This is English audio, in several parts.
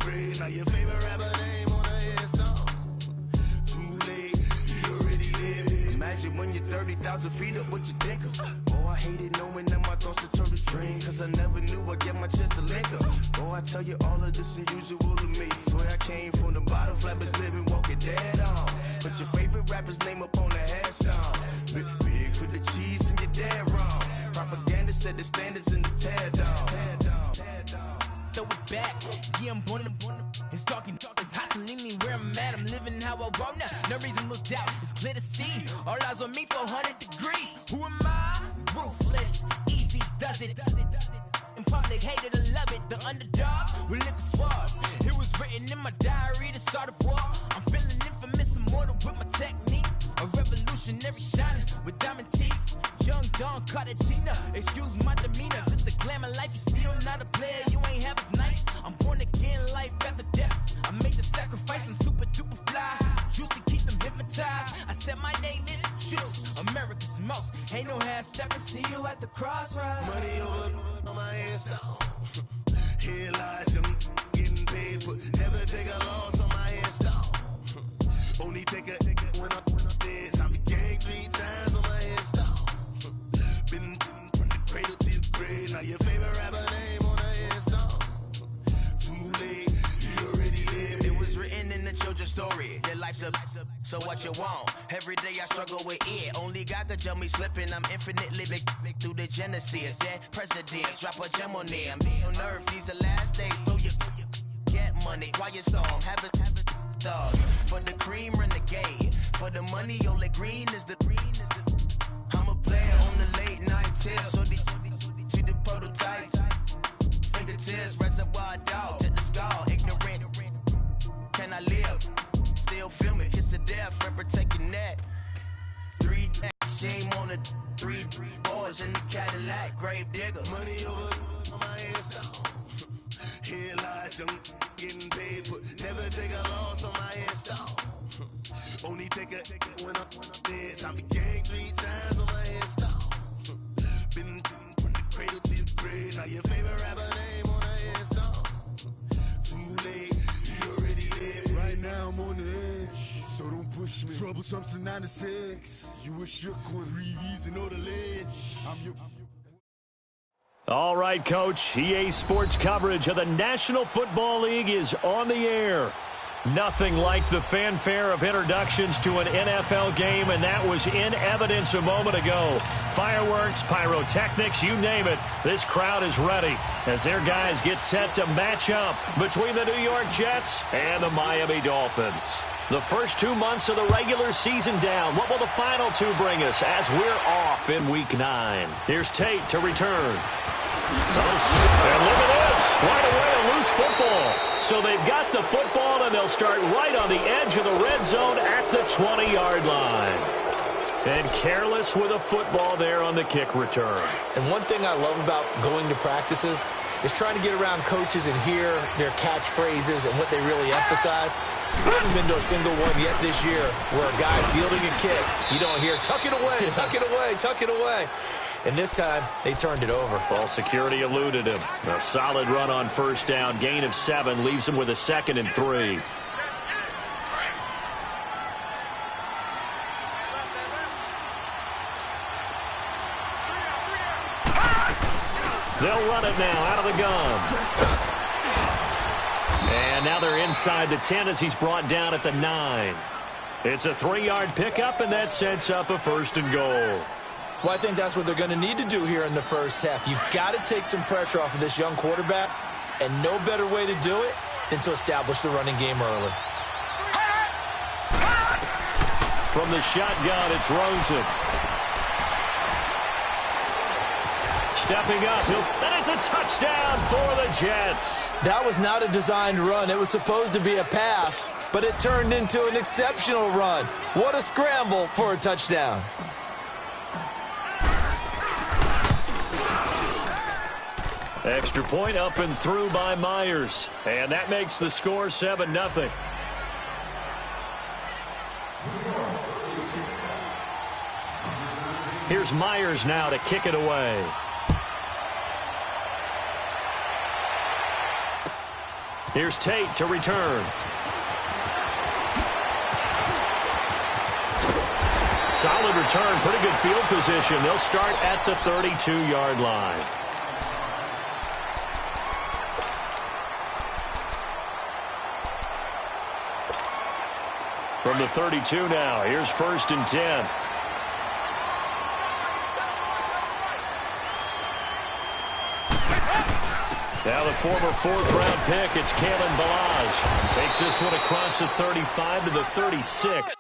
grade. Now your favorite rapper name on a headstone. Too late, he already dead. Imagine when you're 30,000 feet up, what you think of? Oh, I hated knowing that my thoughts to turn to dream, cause I never knew I'd get my chance to link up. Oh, I tell you all of this unusual to me. Swear I came from the bottom, flappers living, walking dead on. Put your favorite rapper's name up on the headstone. Big for the cheese and you're dead wrong. Propaganda set the standards in the tear down. Throw it back, yeah, I'm born to. It's talking, it's hustling me where I'm at. I'm living how I want now. No reason to look out, it's clear to see. All eyes on me, 400 degrees. Who am I? Ruthless, easy does it. In public, hated to love it. The underdogs with liquor swabs. It was written in my diary to start a war. I'm feeling infamous, immortal with my technique. A revolutionary shining with diamond teeth. Young Don Cartagena, excuse my demeanor. This the glamour life, you still not a player. You ain't half as nice. I'm born again, life after death. I made the sacrifice, I'm super duper fly. Used to keep them hypnotized. I said my name is Juice, America's most. Ain't no half stepping, see you at the crossroads. Money over on my headstone. Here lies young, getting paid for. Never take a loss on my headstone. Only take a when I'm dead. I became 3 times on my headstone. Been from the cradle to the grave. Now your favorite rapper name on a headstone. Too late, you already lived. It was written in the children's story. Your life's a so what you want. Every day I struggle with it. Only God could tell me slipping. I'm infinitely big through the genesis. Dead presidents, drop a gem on them. On earth, these the last days. Throw your get money, quiet storm. Have a thug. For the cream, renegade. For the money, only green is the green is the. I'm a player on the late night tip. So they see the prototype. Fingertips, reservoir dog to the skull. Ignorant. Can I live? Still film it. Kiss to death, rep protect your neck. 3 shame on the 3 boys in the Cadillac. Grave digger. Money over on my headstone. Here lies young, getting paid for. Never take a loss on my headstone. Only take a when I'm dead. I became 3 times on my headstone. Been from the cradle to the grave. Now your favorite rapper name on a headstone. Too late, you already dead. Right now I'm on the edge, so don't push me. Troublesome to 9 to 6. You a shook one, breathe easy, know the ledge. I'm your. All right, Coach. EA Sports coverage of the National Football League is on the air. Nothing like the fanfare of introductions to an NFL game, and that was in evidence a moment ago. Fireworks, pyrotechnics, you name it. This crowd is ready as their guys get set to match up between the New York Jets and the Miami Dolphins. The first 2 months of the regular season down. What will the final 2 bring us as we're off in Week 9? Here's Tate to return. And look at this. Right away, a loose football. So they've got the football, and they'll start right on the edge of the red zone at the 20-yard line. And careless with a football there on the kick return. And one thing I love about going to practices is trying to get around coaches and hear their catchphrases and what they really emphasize. We haven't been to a single one yet this year where a guy fielding a kick, you don't hear, tuck it away, tuck it away, tuck it away. And this time, they turned it over. Ball security eluded him. A solid run on first down. Gain of 7 leaves him with a 2nd and 3. They'll run it now out of the gun. And now they're inside the 10 as he's brought down at the 9. It's a 3-yard pickup, and that sets up a 1st and goal. Well, I think that's what they're going to need to do here in the first half. You've got to take some pressure off of this young quarterback, and no better way to do it than to establish the running game early. From the shotgun, it's Rosen. Stepping up, and it's a touchdown for the Jets. That was not a designed run. It was supposed to be a pass, but it turned into an exceptional run. What a scramble for a touchdown. Extra point up and through by Myers. And that makes the score 7-0. Here's Myers now to kick it away. Here's Tate to return. Solid return, pretty good field position. They'll start at the 32-yard line. From the 32 now, here's 1st and 10. Now the former 4th-round pick, it's Kalen Ballage. Takes this one across the 35 to the 36.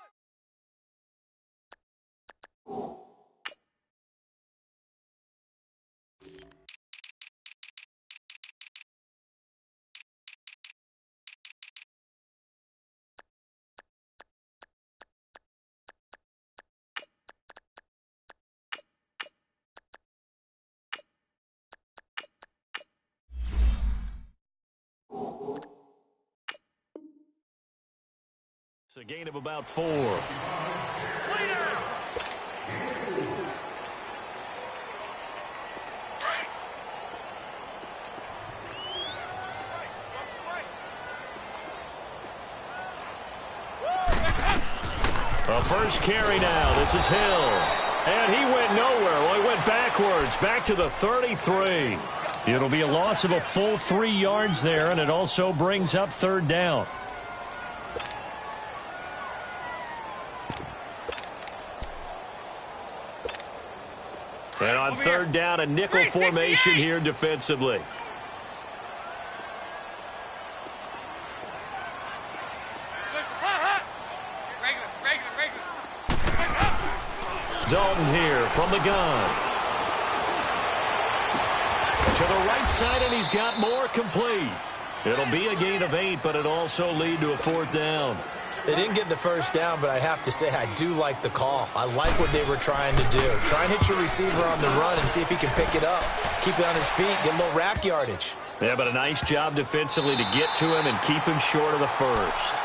It's a gain of about 4. A first carry now. This is Hill. And he went nowhere. Well, he went backwards, back to the 33. It'll be a loss of a full 3 yards there, and it also brings up 3rd down. And on 3rd down, a nickel formation here defensively. Dalton here from the gun. To the right side, and he's got more, complete. It'll be a gain of 8, but it also lead to a 4th down. They didn't get the 1st down, but I have to say I do like the call. I like what they were trying to do. Try and hit your receiver on the run and see if he can pick it up. Keep it on his feet, get a little rack yardage. Yeah, but a nice job defensively to get to him and keep him short of the 1st.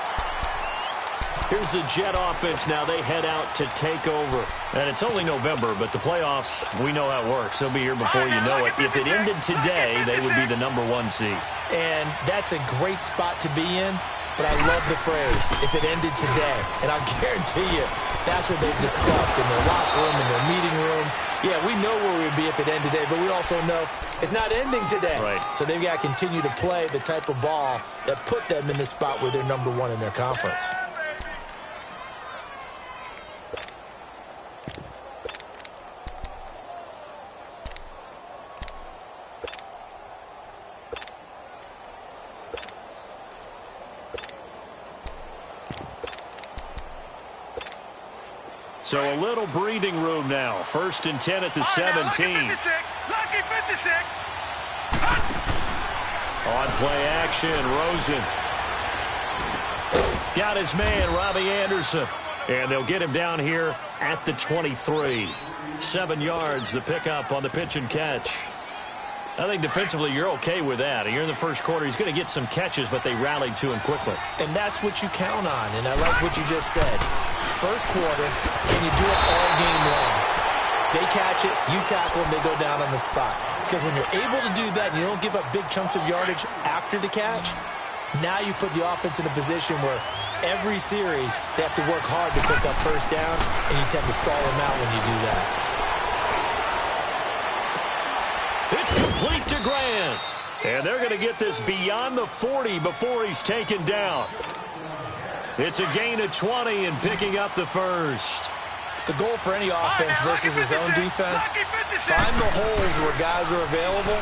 Here's the Jet offense now. They head out to take over. And it's only November, but the playoffs, we know how it works. They'll be here before you know it. If it ended today, they would be the #1 seed. And that's a great spot to be in. But I love the phrase, if it ended today. And I'll guarantee you, that's what they've discussed in their locker room, in their meeting rooms. Yeah, we know where we'd be if it ended today, but we also know it's not ending today. Right. So they've got to continue to play the type of ball that put them in the spot where they're #1 in their conference. So a little breathing room now. 1st and 10 at the 17. Lucky 56. On play action, Rosen. Got his man, Robbie Anderson. And they'll get him down here at the 23. 7 yards, the pickup on the pitch and catch. I think defensively you're okay with that. You're in the 1st quarter. He's going to get some catches, but they rallied to him quickly. And that's what you count on, and I like what you just said. 1st quarter, can you do it all game long? They catch it, you tackle them, they go down on the spot. Because when you're able to do that and you don't give up big chunks of yardage after the catch, now you put the offense in a position where every series they have to work hard to pick up 1st down, and you tend to stall them out when you do that. It's complete to Grant. And they're going to get this beyond the 40 before he's taken down. It's a gain of 20 and picking up the 1st. The goal for any offense versus his own defense, find the holes where guys are available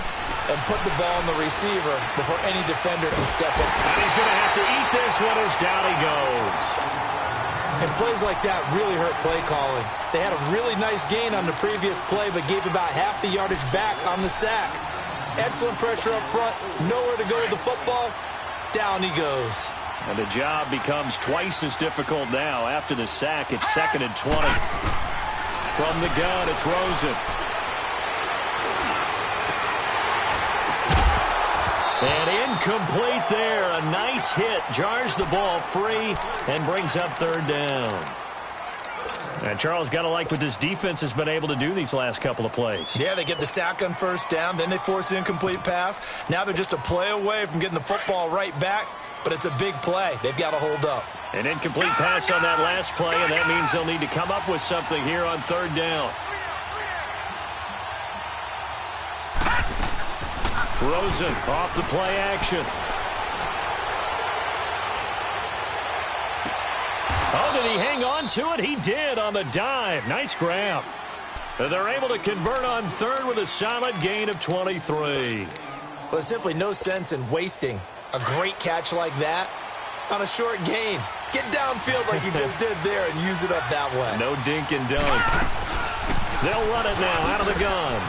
and put the ball on the receiver before any defender can step in. And he's going to have to eat this one as down he goes. And plays like that really hurt play calling. They had a really nice gain on the previous play, but gave about half the yardage back on the sack. Excellent pressure up front, nowhere to go with the football. Down he goes. And the job becomes twice as difficult now. After the sack, it's 2nd and 20. From the gun, it's Rosen. And incomplete there. A nice hit. Jars the ball free and brings up 3rd down. And Charles, got to like what this defense has been able to do these last couple of plays. Yeah, they get the sack on first down, then they force the incomplete pass. Now they're just a play away from getting the football right back, but it's a big play. They've got to hold up. An incomplete pass on that last play, and that means they'll need to come up with something here on third down. Rosen off the play action. Oh, did he hang on to it? He did on the dive. Nice grab. They're able to convert on third with a solid gain of 23. Well, there's simply no sense in wasting a great catch like that on a short gain. Get downfield like you just did there and use it up that way. No dink and dunk. They'll run it now out of the gun.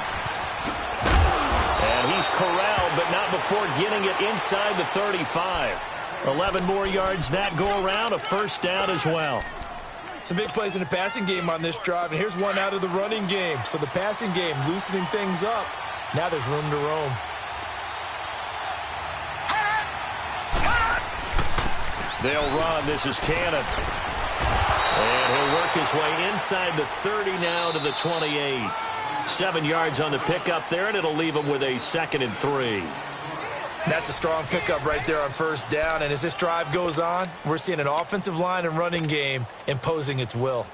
And he's corralled, but not before getting it inside the 35. 11 more yards that go around, a first down as well. Some big plays in the passing game on this drive, and here's one out of the running game. So the passing game loosening things up. Now there's room to roam. They'll run. This is Cannon. And he'll work his way inside the 30 now to the 28. 7 yards on the pickup there, and it'll leave him with a 2nd and 3. That's a strong pickup right there on first down, and as this drive goes on, we're seeing an offensive line and running game imposing its will.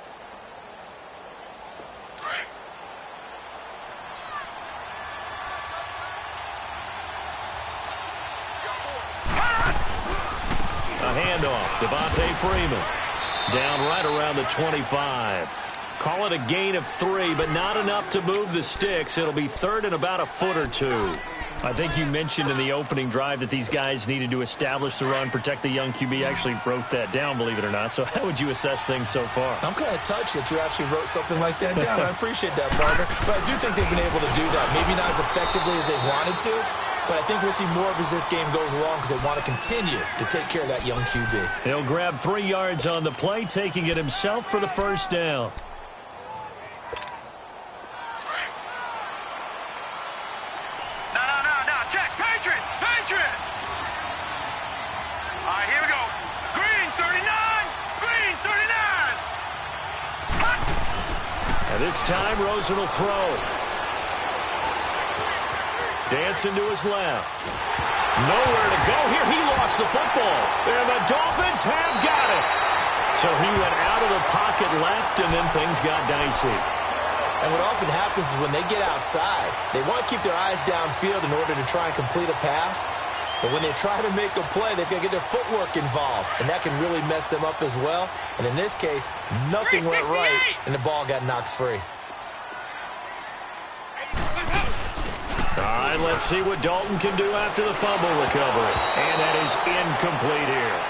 A handoff, Devontae Freeman. Down right around the 25. Call it a gain of 3, but not enough to move the sticks. It'll be third and about a foot or two. I think you mentioned in the opening drive that these guys needed to establish the run, protect the young QB. I actually wrote that down, believe it or not. So how would you assess things so far? I'm kind of touched that you actually wrote something like that down. I appreciate that, partner. But I do think they've been able to do that. Maybe not as effectively as they wanted to, but I think we'll see more of as this game goes along because they want to continue to take care of that young QB. He'll grab 3 yards on the play, taking it himself for the first down. This time, Rosen will throw. Dancing to his left. Nowhere to go here. He lost the football. And the Dolphins have got it. So he went out of the pocket left, and then things got dicey. And what often happens is when they get outside, they want to keep their eyes downfield in order to try and complete a pass. But when they try to make a play, they've got to get their footwork involved, and that can really mess them up as well. And in this case, nothing went right, and the ball got knocked free. All right, let's see what Dalton can do after the fumble recovery. And that is incomplete here.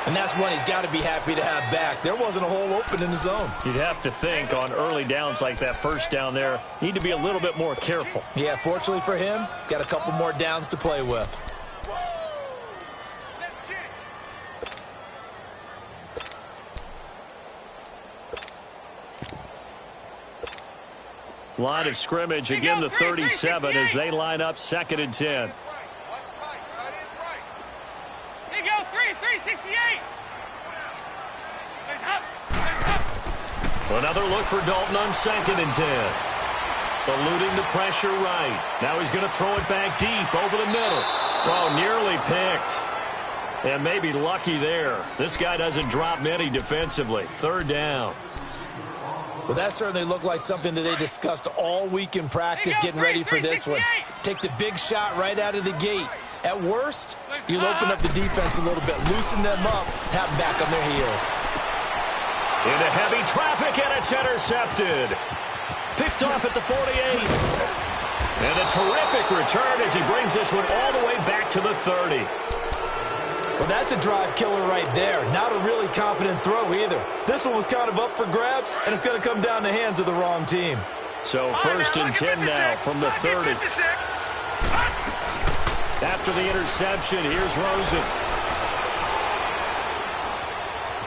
And that's one he's got to be happy to have back. There wasn't a hole open in the zone. You'd have to think on early downs like that first down there, need to be a little bit more careful. Yeah, fortunately for him, got a couple more downs to play with. Line of scrimmage, again the 37 as they line up 2nd and 10. They go 368. Another look for Dalton on 2nd and 10. Eluding the pressure right. Now he's going to throw it back deep over the middle. Oh, nearly picked. And maybe lucky there. This guy doesn't drop many defensively. 3rd down. Well, that certainly looked like something that they discussed all week in practice, getting ready for this one. Take the big shot right out of the gate. At worst, you'll open up the defense a little bit, loosen them up, have them back on their heels. Into heavy traffic, and it's intercepted. Picked off at the 48. And a terrific return as he brings this one all the way back to the 30. Well, that's a drive killer right there. Not a really confident throw either. This one was kind of up for grabs, and it's going to come down the hands of the wrong team. So 1st and 10 now from the 30. After the interception, here's Rosen.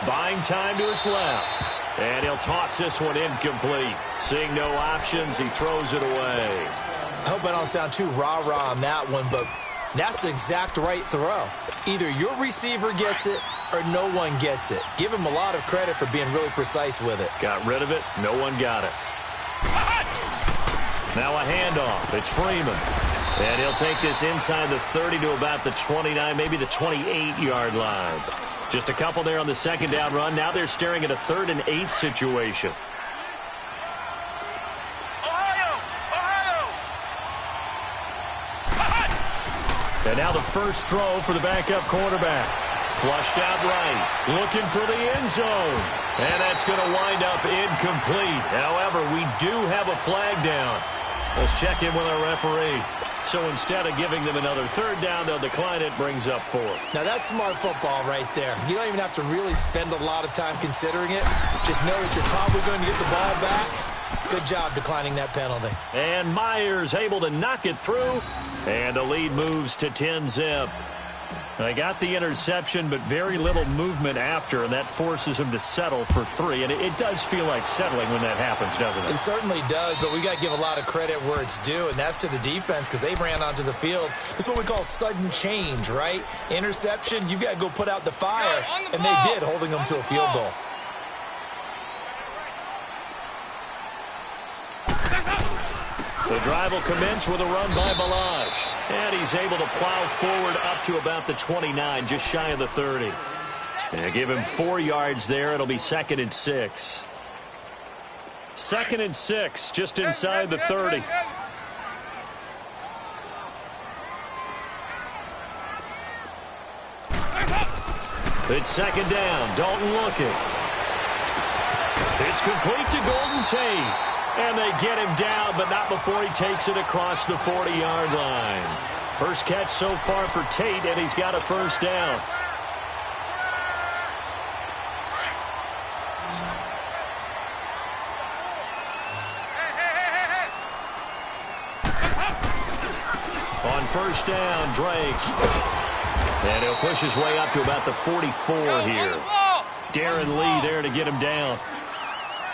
Buying time to his left. And he'll toss this one incomplete. Seeing no options, he throws it away. I hope I don't sound too rah-rah on that one, but that's the exact right throw. Either your receiver gets it or no one gets it. Give him a lot of credit for being really precise with it. Got rid of it. No one got it. Now a handoff. It's Freeman. And he'll take this inside the 30 to about the 29, maybe the 28-yard line. Just a couple there on the second down run. Now they're staring at a 3rd and 8 situation. And now the first throw for the backup quarterback. Flushed out right, looking for the end zone. And that's going to wind up incomplete. However, we do have a flag down. Let's check in with our referee. So instead of giving them another 3rd down, they'll decline it, brings up 4. Now that's smart football right there. You don't even have to really spend a lot of time considering it. Just know that you're probably going to get the ball back. Good job declining that penalty. And Myers able to knock it through. And the lead moves to 10-zip. They got the interception, but very little movement after, and that forces him to settle for 3. And it does feel like settling when that happens, doesn't it? It certainly does, but we got to give a lot of credit where it's due, and that's to the defense because they ran onto the field. It's what we call sudden change, right? Interception, you've got to go put out the fire, and they did, holding them to a field goal. The drive will commence with a run by Balazs. And he's able to plow forward up to about the 29, just shy of the 30. And give him 4 yards there. It'll be 2nd and 6. 2nd and 6, just inside the 30. It's 2nd down. Dalton looking. It's complete to Golden Tate. And they get him down, but not before he takes it across the 40-yard line. First catch so far for Tate, and he's got a 1st down. On 1st down, Drake. And he'll push his way up to about the 44 here. Darren Lee there to get him down.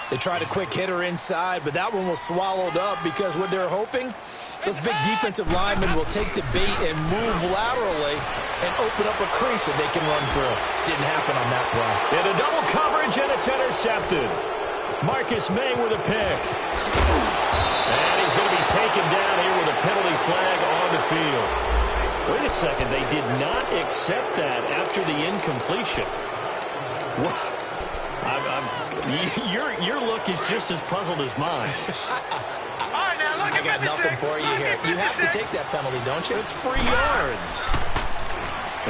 They tried a quick hitter inside, but that one was swallowed up because what they're hoping, those big defensive linemen will take the bait and move laterally and open up a crease that they can run through. Didn't happen on that play. In a double coverage, and it's intercepted. Marcus May with a pick. And he's going to be taken down here with a penalty flag on the field. Wait a second, they did not accept that after the incompletion. What? Your look is just as puzzled as mine. I got nothing for you here. You have to take that penalty, don't you? It's 3 yards.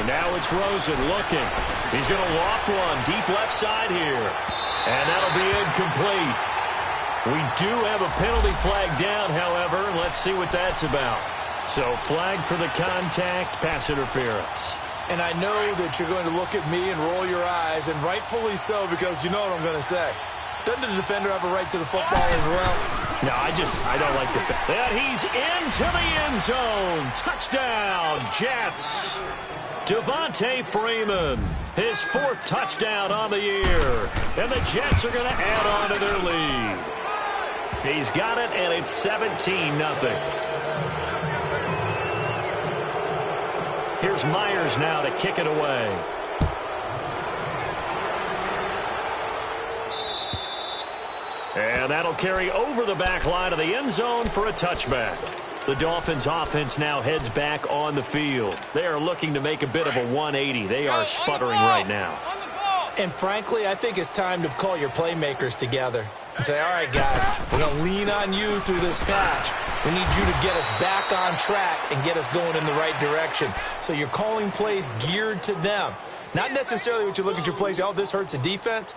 And now it's Rosen looking. He's going to loft one deep left side here. And that'll be incomplete. We do have a penalty flag down, however. Let's see what that's about. So flag for the contact, pass interference. And I know that you're going to look at me and roll your eyes, and rightfully so, because you know what I'm going to say. Doesn't the defender have a right to the football as well? No, I don't like the fact that he's into the end zone. Touchdown, Jets. Devontae Freeman, his 4th touchdown on the year. And the Jets are going to add on to their lead. He's got it, and it's 17-0. Here's Myers now to kick it away. And that'll carry over the back line of the end zone for a touchback. The Dolphins offense now heads back on the field. They are looking to make a bit of a 180. They are sputtering right now. And frankly, I think it's time to call your playmakers together and say, all right, guys, we're going to lean on you through this patch. We need you to get us back on track and get us going in the right direction. So you're calling plays geared to them. Not necessarily what you look at your plays, oh, this hurts the defense.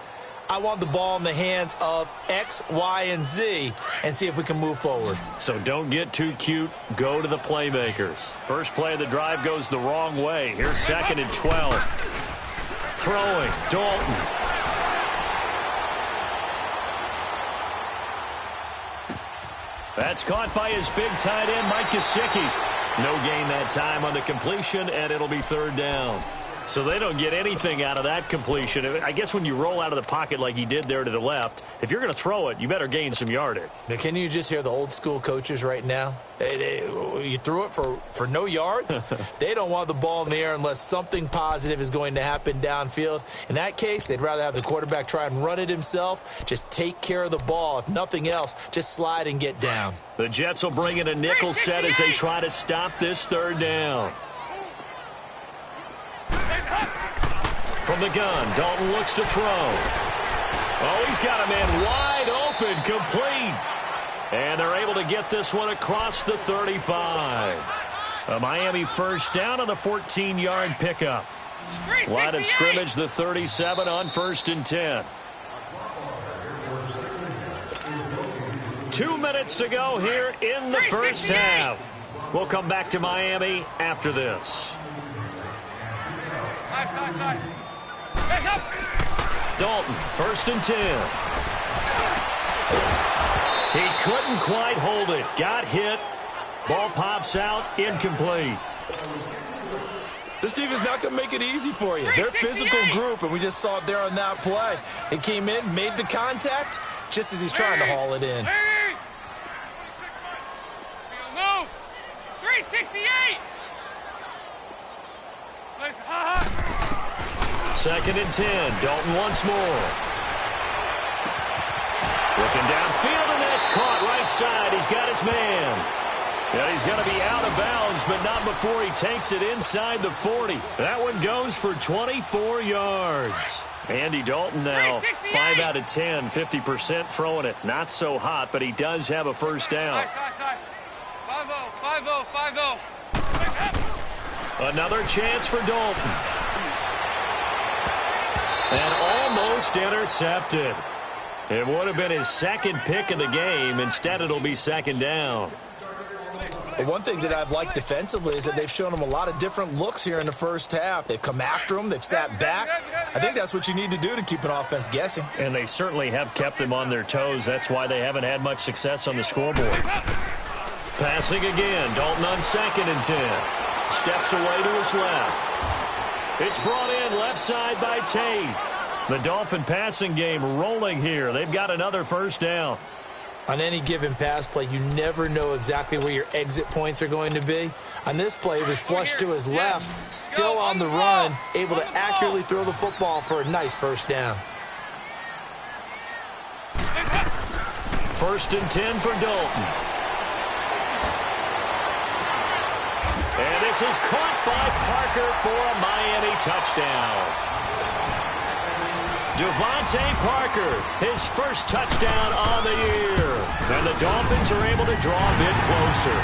I want the ball in the hands of X, Y, and Z and see if we can move forward. So don't get too cute. Go to the playmakers. First play of the drive goes the wrong way. Here's 2nd and 12. Throwing, Dalton. That's caught by his big tight end, Mike Gesicki. No gain that time on the completion, and it'll be 3rd down. So they don't get anything out of that completion. I guess when you roll out of the pocket like he did there to the left, if you're going to throw it, you better gain some yardage. Now, can you just hear the old school coaches right now? You threw it for no yards? They don't want the ball in the air unless something positive is going to happen downfield. In that case, they'd rather have the quarterback try and run it himself. Just take care of the ball. If nothing else, just slide and get down. The Jets will bring in a nickel set as they try to stop this third down. From the gun, Dalton looks to throw. Oh, he's got a man wide open, complete. And they're able to get this one across the 35. A Miami first down on the 14-yard pickup. Line of scrimmage, the 37 on 1st and 10. 2 minutes to go here in the first half. We'll come back to Miami after this. Dalton, 1st and 10. He couldn't quite hold it. Got hit. Ball pops out, incomplete. This defense is not going to make it easy for you. They're a physical group, and we just saw it there on that play. He came in, made the contact, just as he's trying to haul it in. Move. 368. 2nd and 10. Dalton once more. Looking downfield, and that's caught right side. He's got his man. Yeah, he's going to be out of bounds, but not before he takes it inside the 40. That one goes for 24 yards. Andy Dalton now 5 out of 10, 50% throwing it. Not so hot, but he does have a first down. 5-0, 5-0, 5-0. Another chance for Dalton. And almost intercepted. It would have been his second pick of the game. Instead, it'll be 2nd down. One thing that I've liked defensively is that they've shown him a lot of different looks here in the first half. They've come after him. They've sat back. I think that's what you need to do to keep an offense guessing. And they certainly have kept them on their toes. That's why they haven't had much success on the scoreboard. Passing again. Dalton on 2nd and 10. Steps away to his left. It's brought in left side by Tate. The Dolphin passing game rolling here. They've got another first down. On any given pass play, you never know exactly where your exit points are going to be. On this play, it was flushed to his left, still on the run, able to accurately throw the football for a nice first down. 1st and 10 for Dalton. And this is caught by Parker for a Miami touchdown. Devontae Parker, his first touchdown on the year. And the Dolphins are able to draw a bit closer.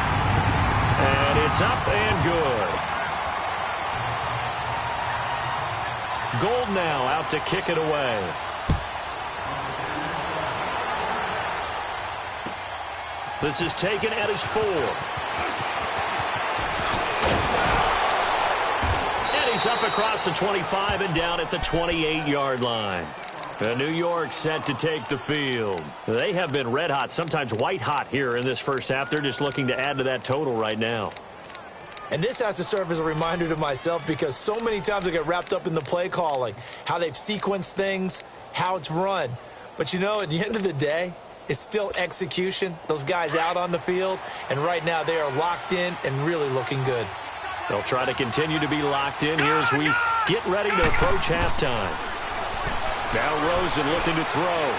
And it's up and good. Gold now out to kick it away. This is taken at his 4. He's up across the 25 and down at the 28-yard line. New York set to take the field. They have been red hot, sometimes white hot here in this first half. They're just looking to add to that total right now. And this has to serve as a reminder to myself because so many times I get wrapped up in the play calling, how they've sequenced things, how it's run. But, you know, at the end of the day, it's still execution. Those guys out on the field, and right now they are locked in and really looking good. They'll try to continue to be locked in here as we get ready to approach halftime. Now Rosen looking to throw.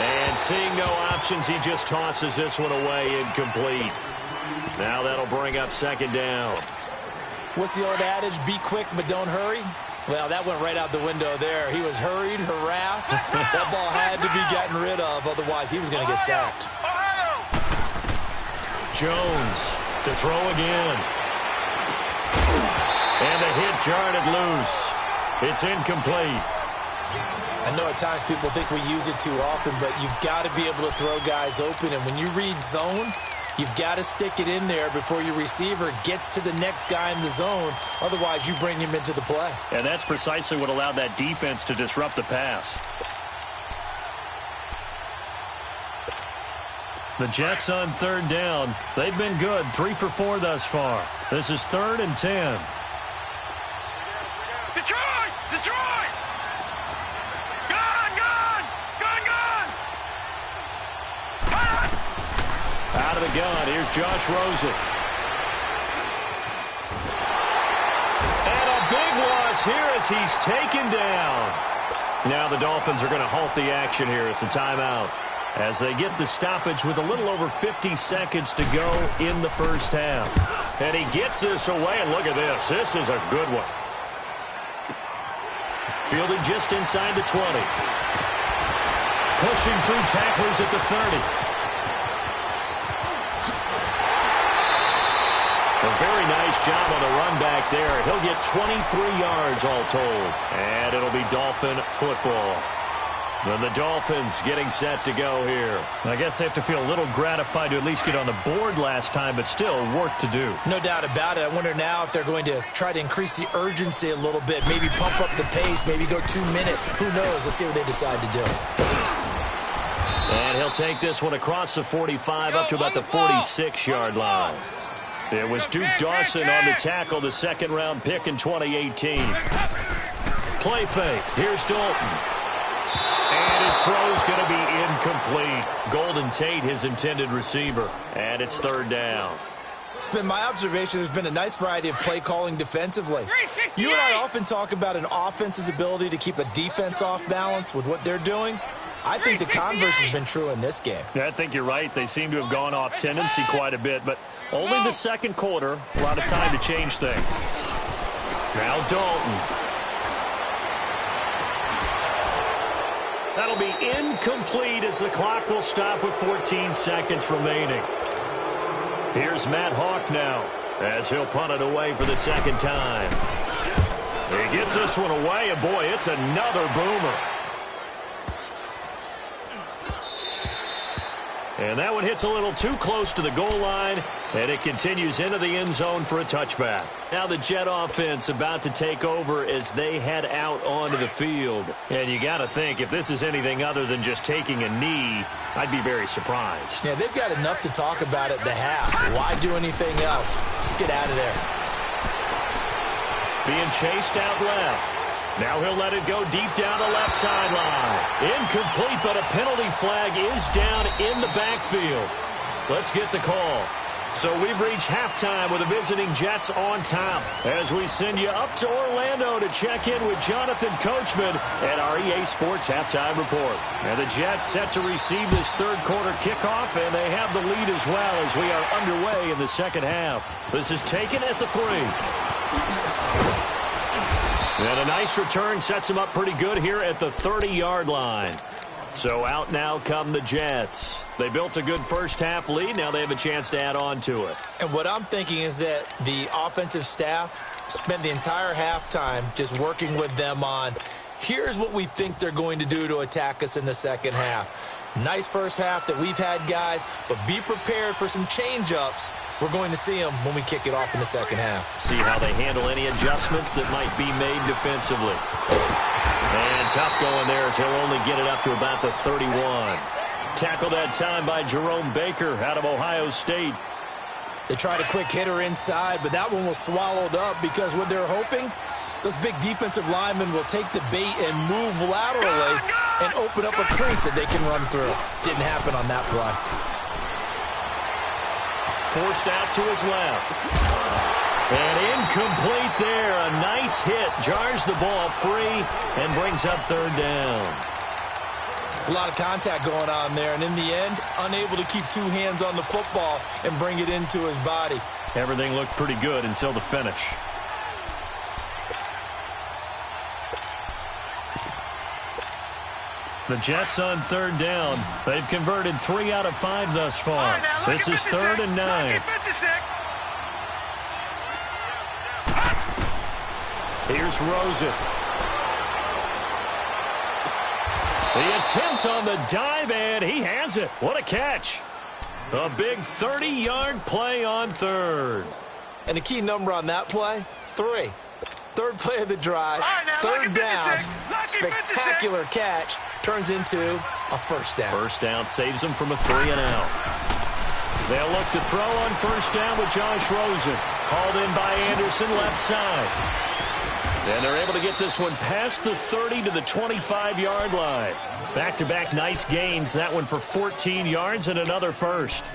And seeing no options, he just tosses this one away, incomplete. Now that'll bring up 2nd down. What's the old adage? Be quick, but don't hurry. Well, that went right out the window there. He was hurried, harassed. That ball had to be gotten rid of, otherwise he was going to get sacked. Jones to throw again. And the hit jarred it loose. It's incomplete. I know at times people think we use it too often, but you've got to be able to throw guys open. And when you read zone, you've got to stick it in there before your receiver gets to the next guy in the zone. Otherwise, you bring him into the play. And that's precisely what allowed that defense to disrupt the pass. The Jets on 3rd down. They've been good, 3 for 4 thus far. This is 3rd and 10. Detroit! Gone! Gone! Gone! Gone! Out of the gun, here's Josh Rosen. And a big loss here as he's taken down. Now the Dolphins are going to halt the action here. It's a timeout as they get the stoppage with a little over 50 seconds to go in the first half. And he gets this away, and look at this. This is a good one. Fielded just inside the 20. Pushing through tacklers at the 30. A very nice job on the run back there. He'll get 23 yards all told. And it'll be Dolphin football. And the Dolphins getting set to go here. I guess they have to feel a little gratified to at least get on the board last time, but still work to do. No doubt about it. I wonder now if they're going to try to increase the urgency a little bit, maybe pump up the pace, maybe go 2 minutes. Who knows? Let's see what they decide to do. And he'll take this one across the 45 up to about the 46-yard line. It was Duke Dawson on the tackle, the second-round pick in 2018. Play fake. Here's Dalton. And his throw's going to be incomplete. Golden Tate, his intended receiver. And it's third down. It's been my observation there's been a nice variety of play calling defensively. You and I often talk about an offense's ability to keep a defense off balance with what they're doing. I think the converse has been true in this game. Yeah, I think you're right. They seem to have gone off tendency quite a bit, but only the second quarter. A lot of time to change things. Now Dalton. That'll be incomplete as the clock will stop with 14 seconds remaining. Here's Matt Hawk now as he'll punt it away for the second time. He gets this one away, and boy, it's another boomer. And that one hits a little too close to the goal line, and it continues into the end zone for a touchback. Now the Jet offense about to take over as they head out onto the field. And you got to think, if this is anything other than just taking a knee, I'd be very surprised. Yeah, they've got enough to talk about at the half. Why do anything else? Just get out of there. Being chased out left. Now he'll let it go deep down the left sideline. Incomplete, but a penalty flag is down in the backfield. Let's get the call. So we've reached halftime with the visiting Jets on top as we send you up to Orlando to check in with Jonathan Coachman at our EA Sports Halftime Report. And the Jets set to receive this third quarter kickoff, and they have the lead as well as we are underway in the second half. This is taken at the 3. And a nice return sets them up pretty good here at the 30-yard line. So out now come the Jets. They built a good first-half lead. Now they have a chance to add on to it. And what I'm thinking is that the offensive staff spent the entire halftime just working with them on, here's what we think they're going to do to attack us in the second half. Nice first half that we've had, guys, but be prepared for some change-ups. We're going to see them when we kick it off in the second half. See how they handle any adjustments that might be made defensively. And tough going there as he'll only get it up to about the 31. Tackled that time by Jerome Baker out of Ohio State. They tried a quick hitter inside, but that one was swallowed up because what they're hoping, those big defensive linemen will take the bait and move laterally and open up a crease that they can run through. Didn't happen on that play. Forced out to his left. And incomplete there. A nice hit. Jars the ball free and brings up third down. It's a lot of contact going on there, and in the end, unable to keep two hands on the football and bring it into his body. Everything looked pretty good until the finish. The Jets on third down. They've converted 3 out of 5 thus far. This is 3rd and 9. Here's Rosen. The attempt on the dive, and he has it. What a catch. A big 30-yard play on third. And the key number on that play, 3. Third play of the drive, third down, spectacular catch, turns into a first down. First down saves them from a 3-and-out. They'll look to throw on first down with Josh Rosen. Hauled in by Anderson, left side. And they're able to get this one past the 30 to the 25-yard line. Back-to-back nice gains. That one for 14 yards and another first.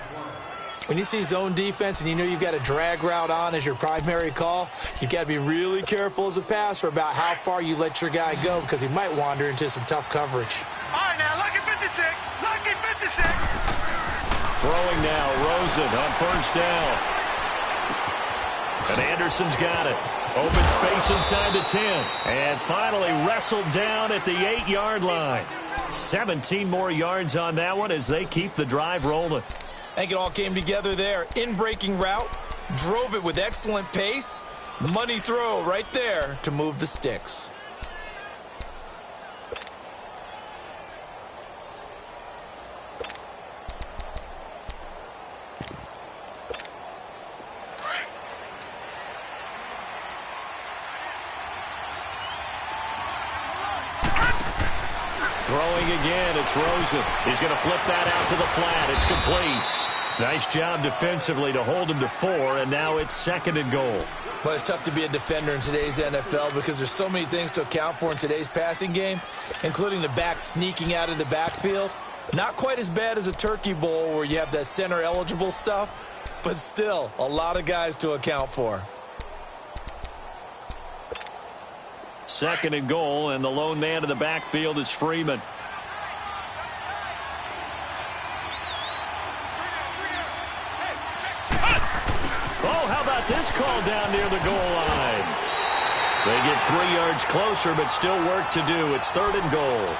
When you see zone defense and you know you've got a drag route on as your primary call, you've got to be really careful as a passer about how far you let your guy go because he might wander into some tough coverage. All right, now, lucky 56. Lucky 56. Throwing now, Rosen on first down. And Anderson's got it. Open space inside the 10. And finally wrestled down at the 8-yard line. 17 more yards on that one as they keep the drive rolling. I think it all came together there. In-breaking route, drove it with excellent pace. Money throw right there to move the sticks. Throwing again, it's Rosen. He's going to flip that out to the flat. It's complete. Nice job defensively to hold him to 4, and now it's 2nd and goal. Well, it's tough to be a defender in today's NFL because there's so many things to account for in today's passing game, including the back sneaking out of the backfield. Not quite as bad as a turkey bowl where you have that center-eligible stuff, but still a lot of guys to account for. 2nd and goal, and the lone man in the backfield is Freeman. Oh, how about this call down near the goal line? They get 3 yards closer, but still work to do. It's 3rd and goal.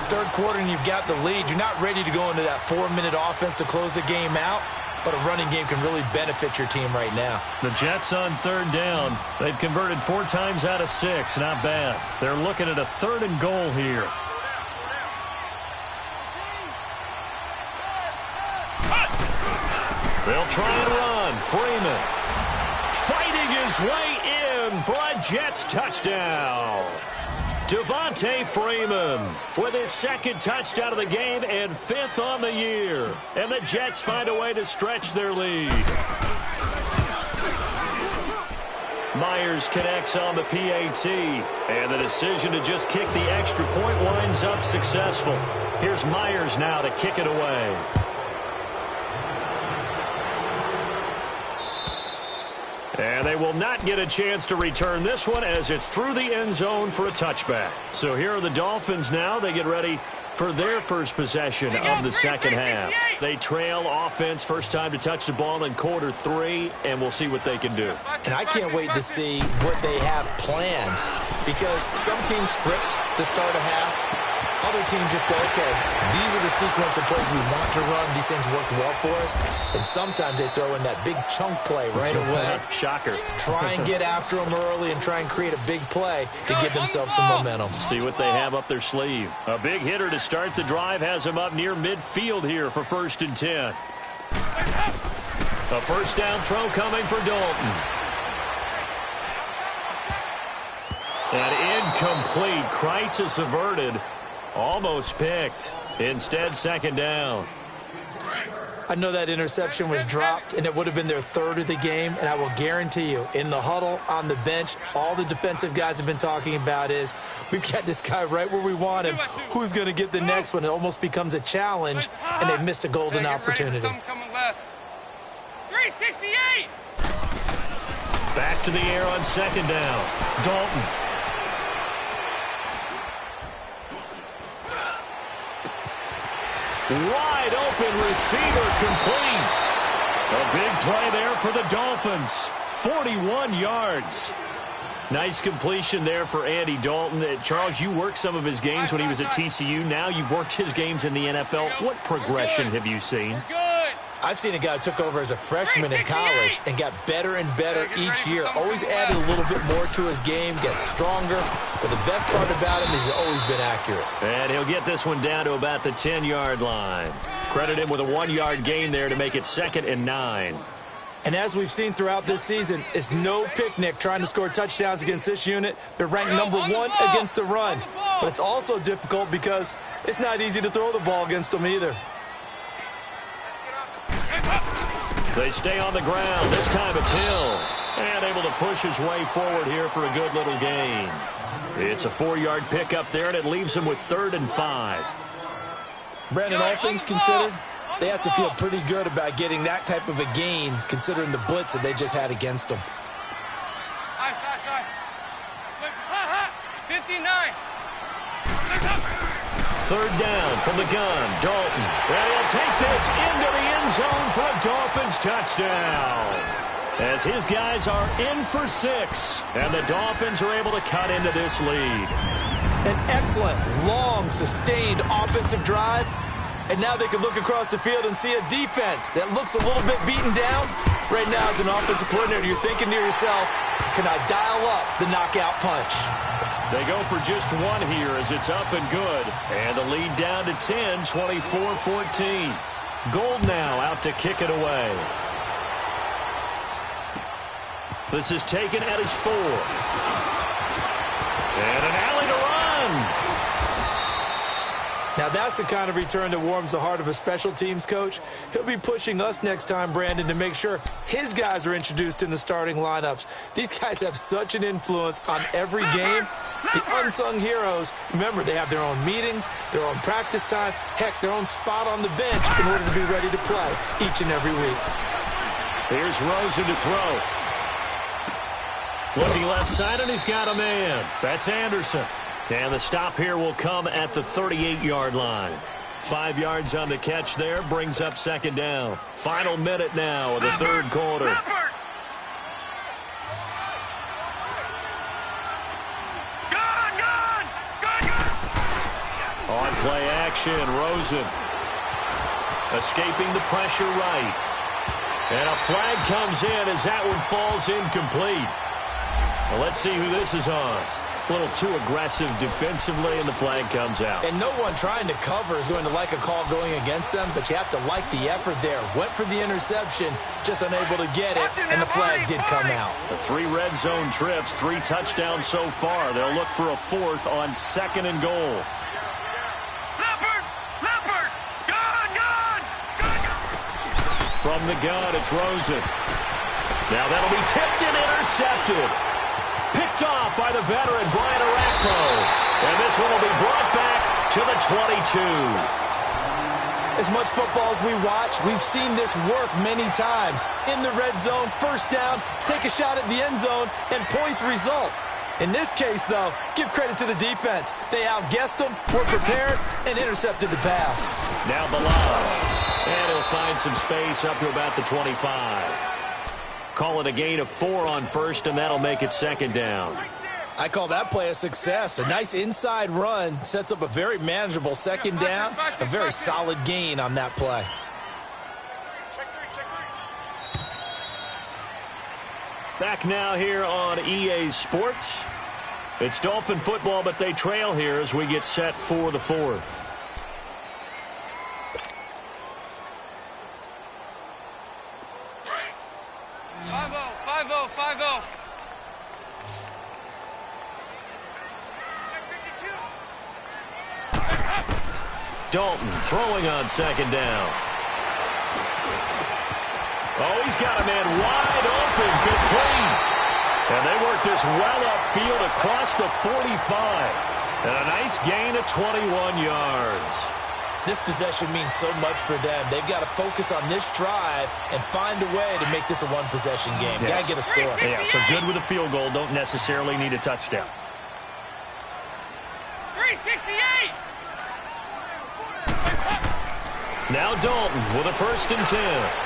Third quarter and you've got the lead. You're not ready to go into that 4-minute offense to close the game out, but a running game can really benefit your team right now. The Jets on 3rd down. They've converted 4 times out of 6. Not bad. They're looking at a 3rd and goal here. They'll try and run. Freeman fighting his way in for a Jets touchdown. Devontae Freeman with his 2nd touchdown of the game and 5th on the year. And the Jets find a way to stretch their lead. Myers connects on the PAT. And the decision to just kick the extra point winds up successful. Here's Myers now to kick it away. And they will not get a chance to return this one as it's through the end zone for a touchback. So here are the Dolphins now. They get ready for their first possession of the second half. They trail offense, first time to touch the ball in quarter 3, and we'll see what they can do. And I can't wait to see what they have planned because some teams script to start a half. Other teams just go, okay, these are the sequence of plays we want to run. These things worked well for us. And sometimes they throw in that big chunk play right away. Shocker. Try and get after them early and try and create a big play to give themselves some momentum. See what they have up their sleeve. A big hitter to start the drive has them up near midfield here for 1st and 10. A first down throw coming for Dalton. And incomplete. Crisis averted. Almost picked. Instead, 2nd down. I know that interception was dropped, and it would have been their 3rd of the game, and I will guarantee you, in the huddle, on the bench, all the defensive guys have been talking about is, we've got this guy right where we want him. Who's going to get the next one? It almost becomes a challenge, and they've missed a golden opportunity. 368! Back to the air on 2nd down. Dalton. Wide open receiver complete. A big play there for the Dolphins. 41 yards. Nice completion there for Andy Dalton. Charles, you worked some of his games when he was at TCU. Now you've worked his games in the NFL. What progression have you seen? I've seen a guy who took over as a freshman in college and got better and better each year. Always added a little bit more to his game, gets stronger. But the best part about him is he's always been accurate. And he'll get this one down to about the 10-yard line. Credit him with a 1-yard gain there to make it 2nd and 9. And as we've seen throughout this season, it's no picnic trying to score touchdowns against this unit. They're ranked number 1 against the run. But it's also difficult because it's not easy to throw the ball against them either. They stay on the ground. This time it's Hill. And able to push his way forward here for a good little gain. It's a 4-yard pickup there, and it leaves him with 3rd and 5. Brandon, all things considered, they have to feel pretty good about getting that type of a gain, considering the blitz that they just had against them. 59. 3rd down from the gun. Dalton. And he'll take this into the end zone for a Dolphins touchdown. As his guys are in for 6. And the Dolphins are able to cut into this lead. An excellent, long, sustained offensive drive. And now they can look across the field and see a defense that looks a little bit beaten down. Right now, as an offensive coordinator, you're thinking to yourself, can I dial up the knockout punch? They go for just one here as it's up and good. And the lead down to 10, 24-14. Gold now out to kick it away. This is taken at his 4. And an alley to run. Now that's the kind of return that warms the heart of a special teams coach. He'll be pushing us next time, Brandon, to make sure his guys are introduced in the starting lineups. These guys have such an influence on every game. The unsung heroes, remember, they have their own meetings, their own practice time, heck, their own spot on the bench in order to be ready to play each and every week. Here's Rosen to throw. Looking left side, and he's got a man. That's Anderson. And the stop here will come at the 38-yard line. 5 yards on the catch there, brings up 2nd down. Final minute now of the 3rd quarter. On play action, Rosen. Escaping the pressure right. And a flag comes in as that one falls incomplete. Well, let's see who this is on. A little too aggressive defensively, and the flag comes out. And no one trying to cover is going to like a call going against them, but you have to like the effort there. Went for the interception, just unable to get it, and the flag did come out. The 3 red zone trips, 3 touchdowns so far. They'll look for a 4th on 2nd and goal. Leopard! Gun! From the gun, it's Rosen. Now that'll be tipped and intercepted. Picked off by the veteran, Brian Arakpo. And this one will be brought back to the 22. As much football as we watch, we've seen this work many times. In the red zone, 1st down, take a shot at the end zone, and points result. In this case, though, give credit to the defense. They outguessed them, were prepared, and intercepted the pass. Now Balaj. And he'll find some space up to about the 25. Call it a gain of 4 on 1st, and that'll make it 2nd down. I call that play a success. A nice inside run sets up a very manageable 2nd down. A very solid gain on that play. Back now here on EA Sports. It's Dolphin football, but they trail here as we get set for the 4th. Dalton throwing on 2nd down. Oh, he's got a man wide open, complete. And they work this well upfield across the 45. And a nice gain of 21 yards. This possession means so much for them. They've got to focus on this drive and find a way to make this a one-possession game. Yes. Got to get a score. Yeah, so good with a field goal. Don't necessarily need a touchdown. 368! Now Dalton with a 1st and 10.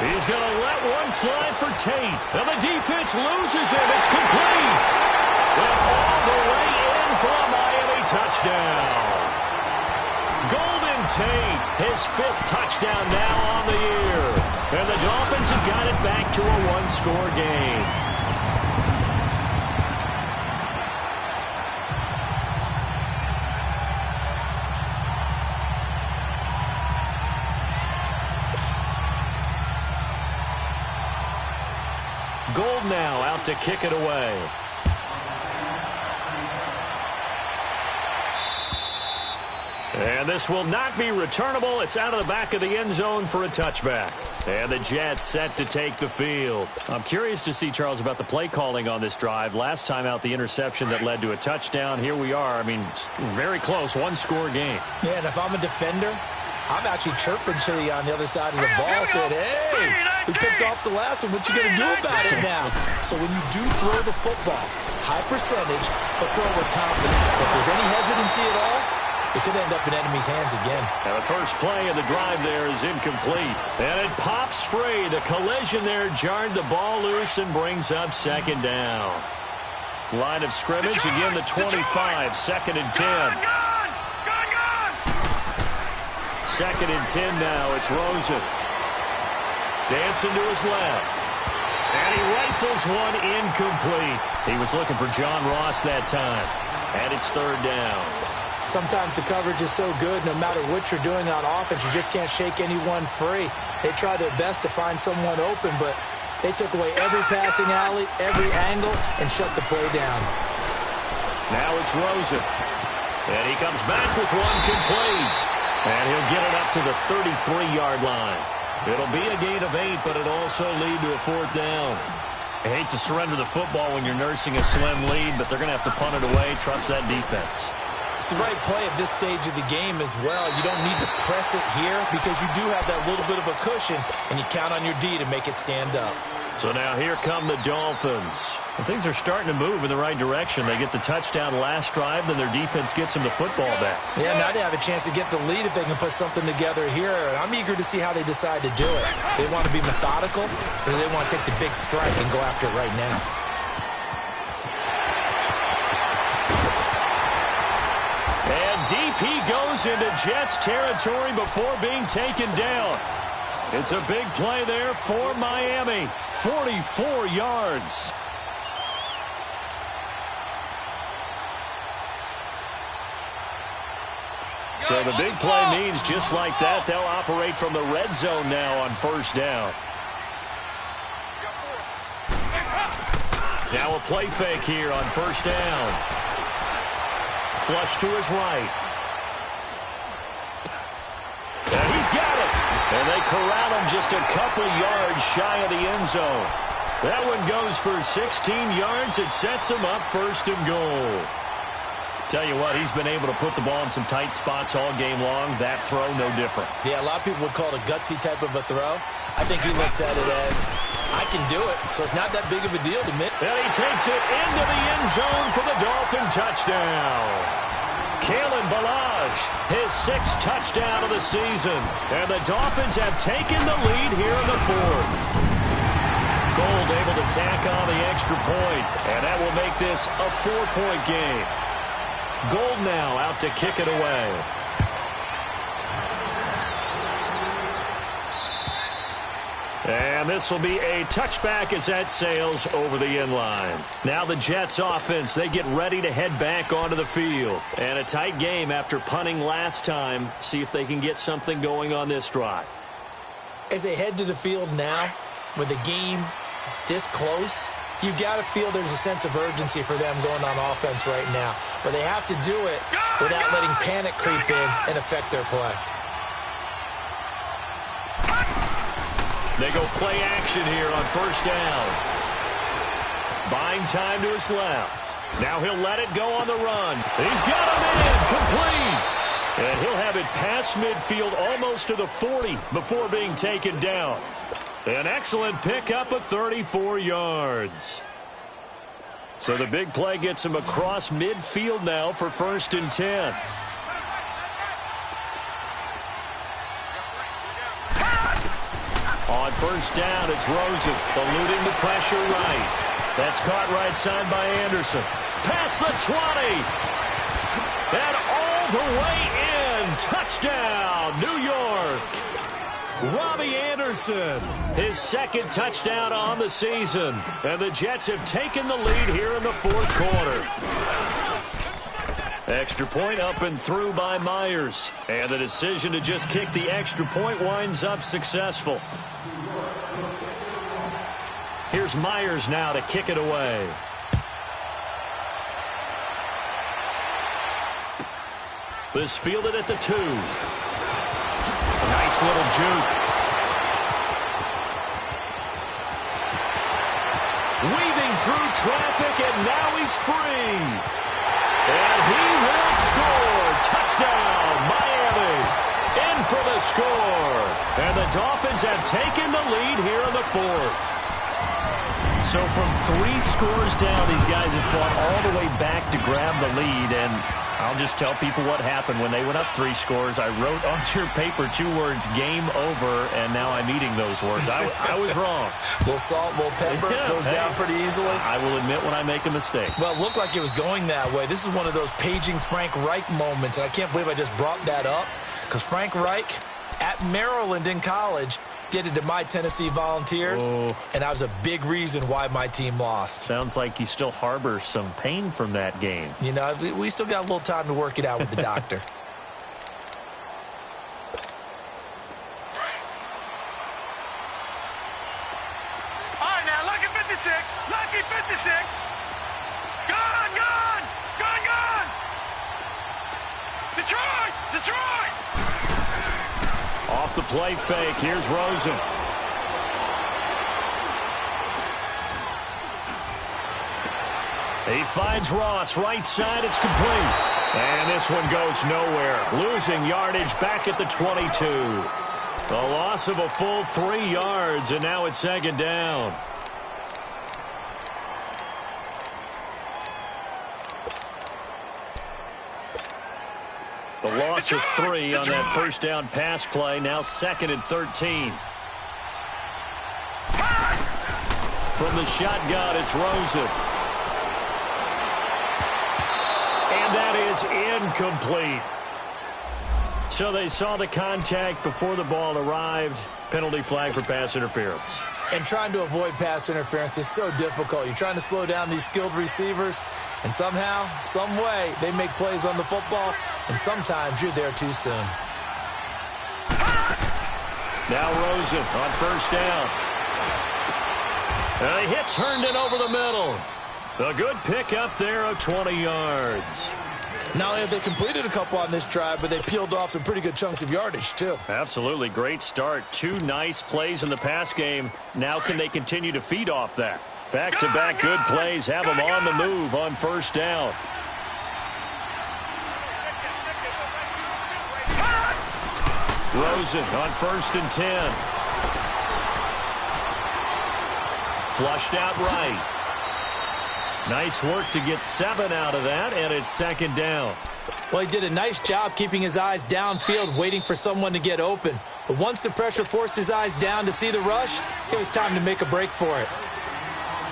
He's going to let one fly for Tate. And the defense loses him. It's complete. And all the way in for a Miami touchdown. Golden Tate, his 5th touchdown now on the year. And the Dolphins have got it back to a 1-score game. Gold now out to kick it away. And And this will not be returnable. It's out of the back of the end zone for a touchback. And the Jets set to take the field. I'm curious to see, Charles, about the play calling on this drive. Last time out, the interception that led to a touchdown. Here we are. I mean, very close, one-score game. Yeah, and if I'm a defender, I'm actually chirping Chili on the other side of the ball, saying, hey, we picked off the last one. What you going to do about it now? So when you do throw the football, high percentage, but throw with confidence. If there's any hesitancy at all, it could end up in enemy's hands again. And the first play of the drive there is incomplete. And it pops free. The collision there jarred the ball loose and brings up second down. Line of scrimmage, again the 25, second and 10. Second and 10 now. It's Rosen. Dancing to his left. And he rifles one incomplete. He was looking for John Ross that time. And it's third down. Sometimes the coverage is so good, no matter what you're doing on offense, you just can't shake anyone free. They try their best to find someone open, but they took away every passing alley, every angle, and shut the play down. Now it's Rosen. And he comes back with one complete. And he'll get it up to the 33-yard line. It'll be a gain of 8, but it'll also lead to a fourth down. I hate to surrender the football when you're nursing a slim lead, but they're going to have to punt it away. Trust that defense. It's the right play at this stage of the game as well. You don't need to press it here because you do have that little bit of a cushion, and you count on your D to make it stand up. So now here come the Dolphins. And things are starting to move in the right direction. They get the touchdown last drive, then their defense gets them the football back. Yeah, now they have a chance to get the lead if they can put something together here. I'm eager to see how they decide to do it. They want to be methodical, or do they want to take the big strike and go after it right now? And DP goes into Jets territory before being taken down. It's a big play there for Miami. 44 yards. So the big play means just like that, they'll operate from the red zone now on first down. Now a play fake here on first down. Flush to his right. And he's got it. And they corral him just a couple yards shy of the end zone. That one goes for 16 yards. It sets him up first and goal. Tell you what, he's been able to put the ball in some tight spots all game long. That throw, no different. Yeah, a lot of people would call it a gutsy type of a throw. I think he looks at it as, I can do it, so it's not that big of a deal to me. And he takes it into the end zone for the Dolphin touchdown. Kalen Ballage, his 6th touchdown of the season. And the Dolphins have taken the lead here in the fourth. Gold able to tack on the extra point, and that will make this a 4-point game. Gold now out to kick it away. And this will be a touchback as that sails over the end line. Now the Jets offense, they get ready to head back onto the field. And a tight game after punting last time. See if they can get something going on this drive. As they head to the field now, with the game this close, you've got to feel there's a sense of urgency for them going on offense right now. But they have to do it without letting panic creep in and affect their play. They go play action here on first down. Buying time to his left. Now he'll let it go on the run. He's got him in, complete. And he'll have it past midfield almost to the 40 before being taken down. An excellent pickup of 34 yards. So the big play gets him across midfield now for first and 10. On first down, it's Rosen, eluding the pressure right. That's caught right side by Anderson. Past the 20. And all the way in. Touchdown, New York. Robbie Anderson, his 2nd touchdown on the season. And the Jets have taken the lead here in the fourth quarter. Extra point up and through by Myers. And the decision to just kick the extra point winds up successful. Here's Myers now to kick it This fielded at the 2. Nice little juke. Weaving through traffic, and now he's free. And he will score. Touchdown, Miami. In for the score. And the Dolphins have taken the lead here in the 4th. So from 3 scores down, these guys have fought all the way back to grab the lead. And I'll just tell people what happened when they went up 3 scores. I wrote onto your paper 2 words, game over, and now I'm eating those words. I was wrong. A little salt, a little pepper, goes down pretty easily. I will admit when I make a mistake. Well, it looked like it was going that way. This is one of those paging Frank Reich moments, and I can't believe I just brought that up, because Frank Reich at Maryland in college did it to my Tennessee Volunteers, and that was a big reason why my team lost. Sounds like you still harbor some pain from that game. You know, we still got a little time to work it out with the doctor. All right, now, lucky 56. Lucky 56. Gone, gone. Gone, gone. Detroit. Detroit. Off the play fake, here's Rosen. He finds Ross, right side, it's complete. And this one goes nowhere. Losing yardage back at the 22. A loss of a full 3 yards, and now it's 2nd down. The loss of 3 on that first down pass play. Now 2nd and 13. From the shotgun, it's Rosen. And that is incomplete. So they saw the contact before the ball arrived. Penalty flag for pass interference. And trying to avoid pass interference is so difficult. You're trying to slow down these skilled receivers, and somehow, some way, they make plays on the football, and sometimes you're there too soon. Now Rosen on first down. And he hits Herndon over the middle. A good pick up there of 20 yards. Not only have they completed a couple on this drive, but they peeled off some pretty good chunks of yardage, too. Absolutely. Great start. 2 nice plays in the pass game. Now can they continue to feed off that? Back-to-back good plays have them on the move on first down. Rosen on 1st and 10. Flushed out right. Nice work to get 7 out of that, and it's 2nd down. Well, he did a nice job keeping his eyes downfield, waiting for someone to get open. But once the pressure forced his eyes down to see the rush, it was time to make a break for it.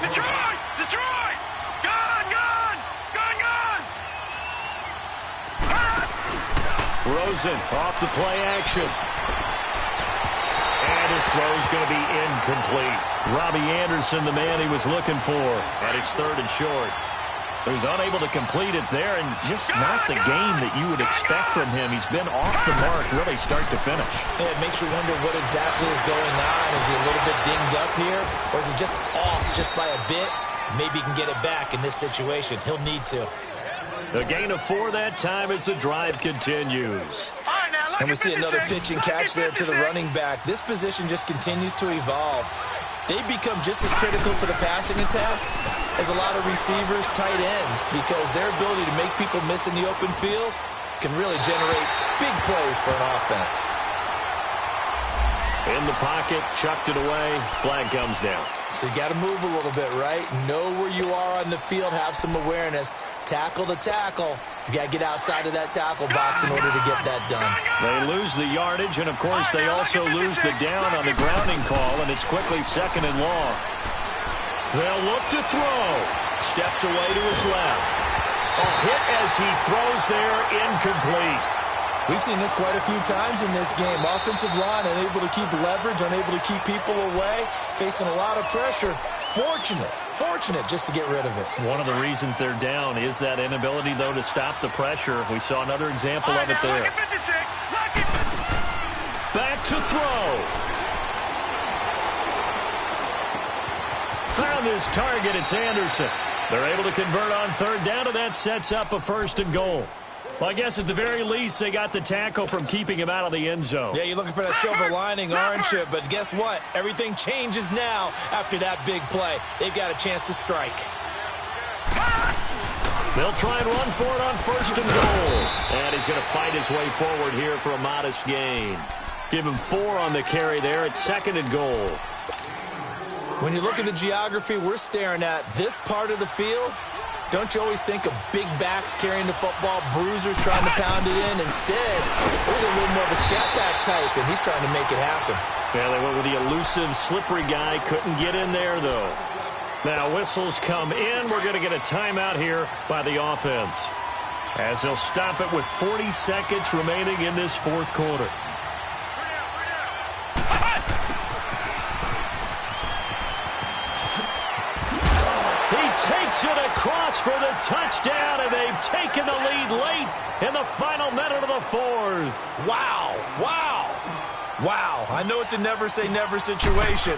Detroit! Detroit! Gone, gone! Gone, gone! Rosen off the play action. And his throw's going to be incomplete. Robbie Anderson, the man he was looking for, at his 3rd and short. So he's unable to complete it there, and just not the game that you would expect from him. He's been off the mark really start to finish. Yeah, it makes you wonder what exactly is going on. Is he a little bit dinged up here, or is he just off just by a bit? Maybe he can get it back in this situation. He'll need to. A gain of 4 that time as the drive continues. And we see another pitch and catch there to the running back. This position just continues to evolve. They become just as critical to the passing attack as a lot of receivers, tight ends, because their ability to make people miss in the open field can really generate big plays for an offense. In the pocket, chucked it away, flag comes down. So you got to move a little bit, right? Know where you are on the field, have some awareness. Tackle to tackle. You got to get outside of that tackle box in order to get that done. They lose the yardage, and of course they also lose the down on the grounding call, and it's quickly 2nd and long. They'll look to throw. Steps away to his left. A hit as he throws there, incomplete. We've seen this quite a few times in this game. Offensive line unable to keep leverage, unable to keep people away, facing a lot of pressure. Fortunate just to get rid of it. One of the reasons they're down is that inability, though, to stop the pressure. We saw another example of it there. Back to throw. Found his target. It's Anderson. They're able to convert on 3rd down, and that sets up a 1st and goal. Well, I guess at the very least, they got the tackle from keeping him out of the end zone. Yeah, you're looking for that silver lining, aren't you? But guess what? Everything changes now after that big play. They've got a chance to strike. They'll try and run for it on 1st and goal. And he's going to fight his way forward here for a modest gain. Give him 4 on the carry there at 2nd and goal. When you look at the geography we're staring at, this part of the field, don't you always think of big backs carrying the football, bruisers trying to pound it in? Instead, look at a little more of a scat back type, and he's trying to make it happen. Yeah, they went with the elusive, slippery guy. Couldn't get in there, though. Now, whistles come in. We're going to get a timeout here by the offense, as they'll stop it with 40 seconds remaining in this 4th quarter. Takes it across for the touchdown, and they've taken the lead late in the final minute of the 4th. Wow, wow, wow. I know it's a never-say-never situation,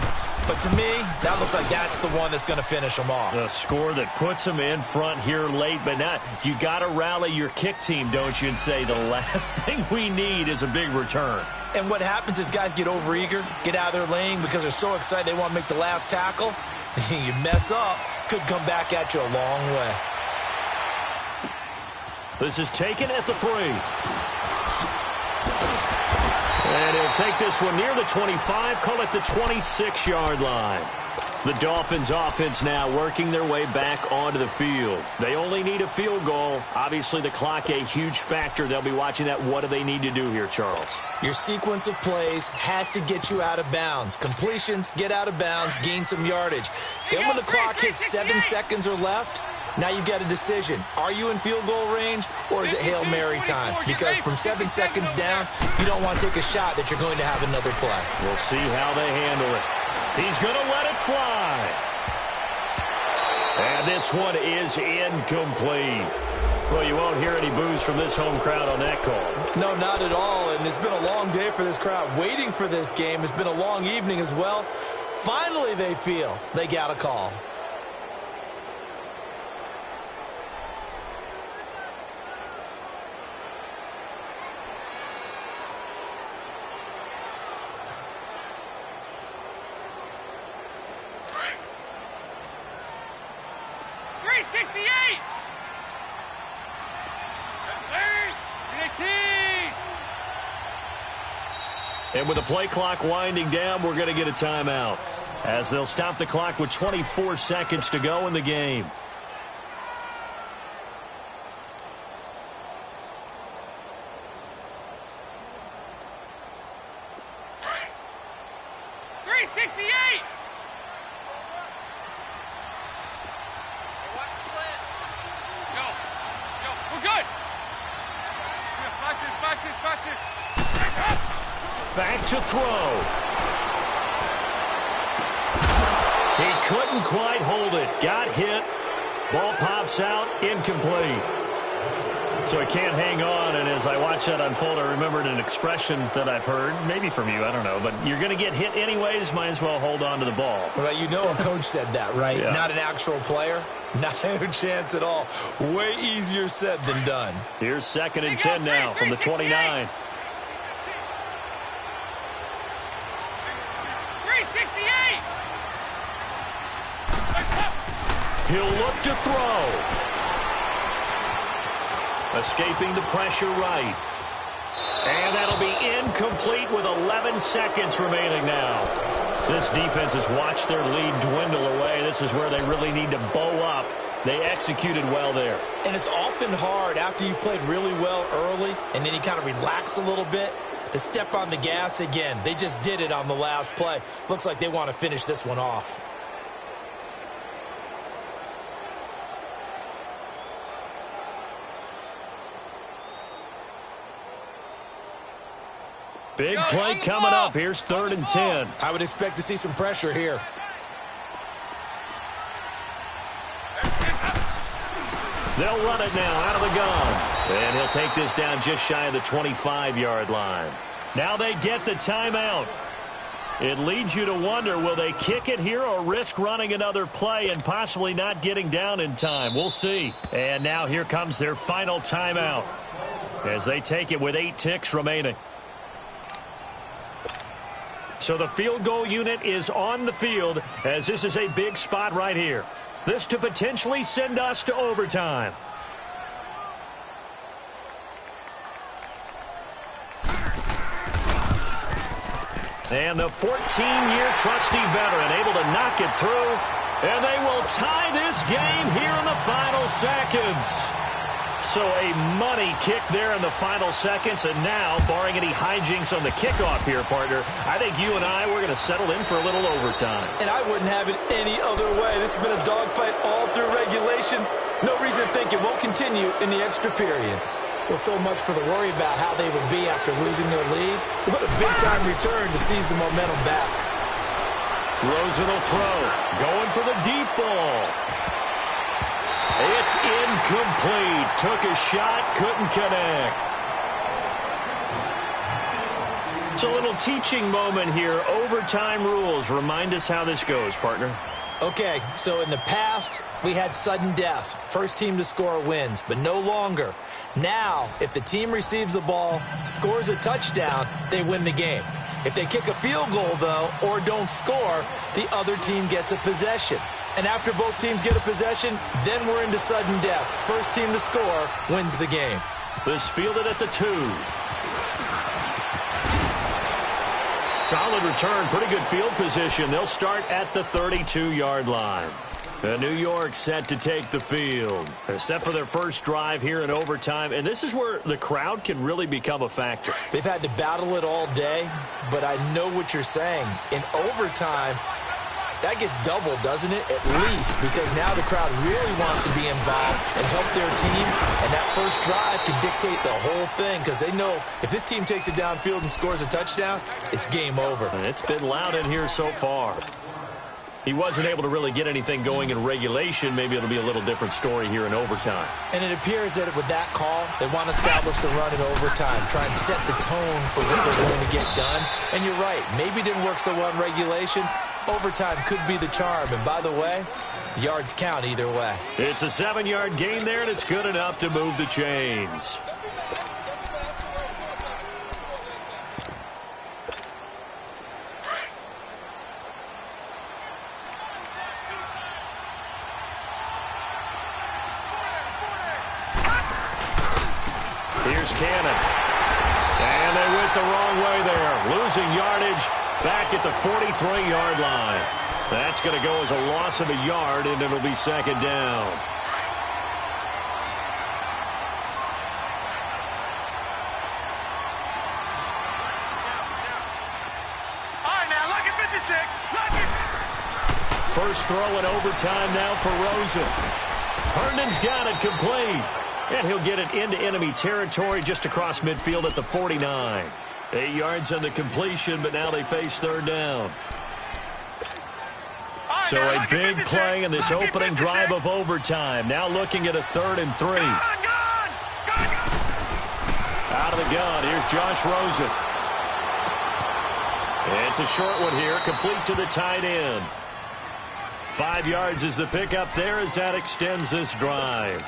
but to me, that looks like that's the one that's going to finish them off. The score that puts them in front here late, but now you got to rally your kick team, don't you, and say the last thing we need is a big return. And what happens is guys get overeager, get out of their lane because they're so excited they want to make the last tackle. You mess up, could come back at you a long way. This is taken at the 3. And he'll take this one near the 25, call it the 26-yard line. The Dolphins offense now working their way back onto the field. They only need a field goal. Obviously, the clock a huge factor. They'll be watching that. What do they need to do here, Charles? Your sequence of plays has to get you out of bounds. Completions, get out of bounds, gain some yardage. Then when the clock hits 7 seconds or left, now you've got a decision. Are you in field goal range, or is it Hail Mary time? Because from 7 seconds down, you don't want to take a shot that you're going to have another play. We'll see how they handle it. He's going to let it fly. And this one is incomplete. Well, you won't hear any boos from this home crowd on that call. No, not at all. And it's been a long day for this crowd waiting for this game. It's been a long evening as well. Finally, they feel they got a call. And with the play clock winding down, we're going to get a timeout, as they'll stop the clock with 24 seconds to go in the game. Back to throw. He couldn't quite hold it. Got hit. Ball pops out. Incomplete. So he can't hang on, and as I watch that unfold, I remembered an expression that I've heard, maybe from you, I don't know, but you're going to get hit anyways, might as well hold on to the ball. Well, you know a coach said that, right? Yeah. Not an actual player. Not a chance at all. Way easier said than done. Here's 2nd and 10 now from the 29. He'll look to throw. Escaping the pressure right. And that'll be incomplete with 11 seconds remaining now. This defense has watched their lead dwindle away. This is where they really need to bow up. They executed well there. And it's often hard after you've played really well early and then you kind of relax a little bit to step on the gas again. They just did it on the last play. Looks like they want to finish this one off. Big play coming up. Here's 3rd and 10. I would expect to see some pressure here. They'll run it now out of the gun. And he'll take this down just shy of the 25-yard line. Now they get the timeout. It leads you to wonder, will they kick it here or risk running another play and possibly not getting down in time? We'll see. And now here comes their final timeout. as they take it with 8 ticks remaining. So the field goal unit is on the field, as this is a big spot right here. This to potentially send us to overtime. And the 14-year trusty veteran able to knock it through. And they will tie this game here in the final seconds. So a money kick there in the final seconds. And now, barring any hijinks on the kickoff here, partner, I think you and I, we're going to settle in for a little overtime. And I wouldn't have it any other way. This has been a dogfight all through regulation. No reason to think it won't continue in the extra period. Well, so much for the worry about how they would be after losing their lead. What a big-time return to seize the momentum back. Rosen will throw. Going for the deep ball. It's incomplete. Took a shot, couldn't connect. It's a little teaching moment here. Overtime rules. Remind us how this goes, partner. Okay, so in the past, we had sudden death. First team to score wins, but no longer. Now, if the team receives the ball, scores a touchdown, they win the game. If they kick a field goal, though, or don't score, the other team gets a possession. And after both teams get a possession, then we're into sudden death. First team to score wins the game. This fielded at the 2. Solid return, pretty good field position. They'll start at the 32-yard line. New York set to take the field. They're set for their first drive here in overtime, and this is where the crowd can really become a factor. They've had to battle it all day, but I know what you're saying. In overtime, that gets doubled, doesn't it? At least, because now the crowd really wants to be involved and help their team, and that first drive can dictate the whole thing, because they know if this team takes it downfield and scores a touchdown, it's game over. And it's been loud in here so far. He wasn't able to really get anything going in regulation. Maybe it'll be a little different story here in overtime. And it appears that with that call, they want to establish the run in overtime, try and set the tone for what they're going to get done. And you're right, maybe it didn't work so well in regulation. Overtime could be the charm. And by the way, yards count either way. It's a 7-yard gain there, and it's good enough to move the chains. Here's Cannon. And they went the wrong way there. Losing yardage back at the 43-yard line. That's going to go as a loss of a yard, and it'll be second down. All right, now, lucky 56. Lucky. First throw in overtime now for Rosen. Herndon's got it complete. And he'll get it into enemy territory just across midfield at the 49. 8 yards on the completion, but now they face third down. So a big play in this opening drive of overtime. Now looking at a 3rd and 3. Out of the gun, here's Josh Rosen. It's a short one here, complete to the tight end. 5 yards is the pickup there as that extends this drive.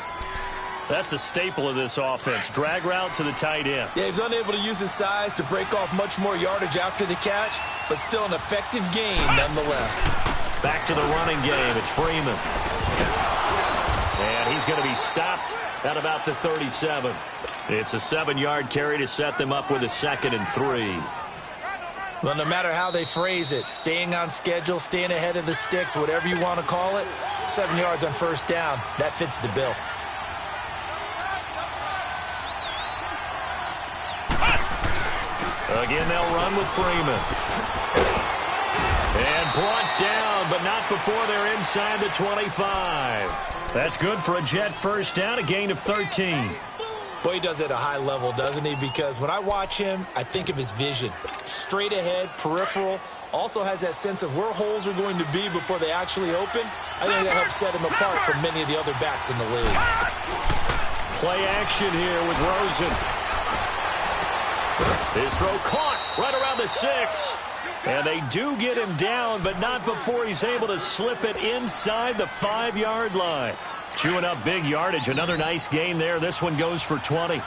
That's a staple of this offense. Drag route to the tight end. Yeah, he's unable to use his size to break off much more yardage after the catch, but still an effective gain nonetheless. Back to the running game. It's Freeman. And he's going to be stopped at about the 37. It's a 7-yard carry to set them up with a 2nd and 3. Well, no matter how they phrase it, staying on schedule, staying ahead of the sticks, whatever you want to call it, 7 yards on first down, that fits the bill. Again, they'll run with Freeman. And brought down, but not before they're inside the 25. That's good for a Jet first down, a gain of 13. Boy, he does it at a high level, doesn't he? Because when I watch him, I think of his vision. Straight ahead, peripheral. Also has that sense of where holes are going to be before they actually open. I think that helps set him apart from many of the other backs in the league. Play action here with Rosen. His throw caught right around the 6. And they do get him down, but not before he's able to slip it inside the 5-yard line. Chewing up big yardage. Another nice gain there. This one goes for 20.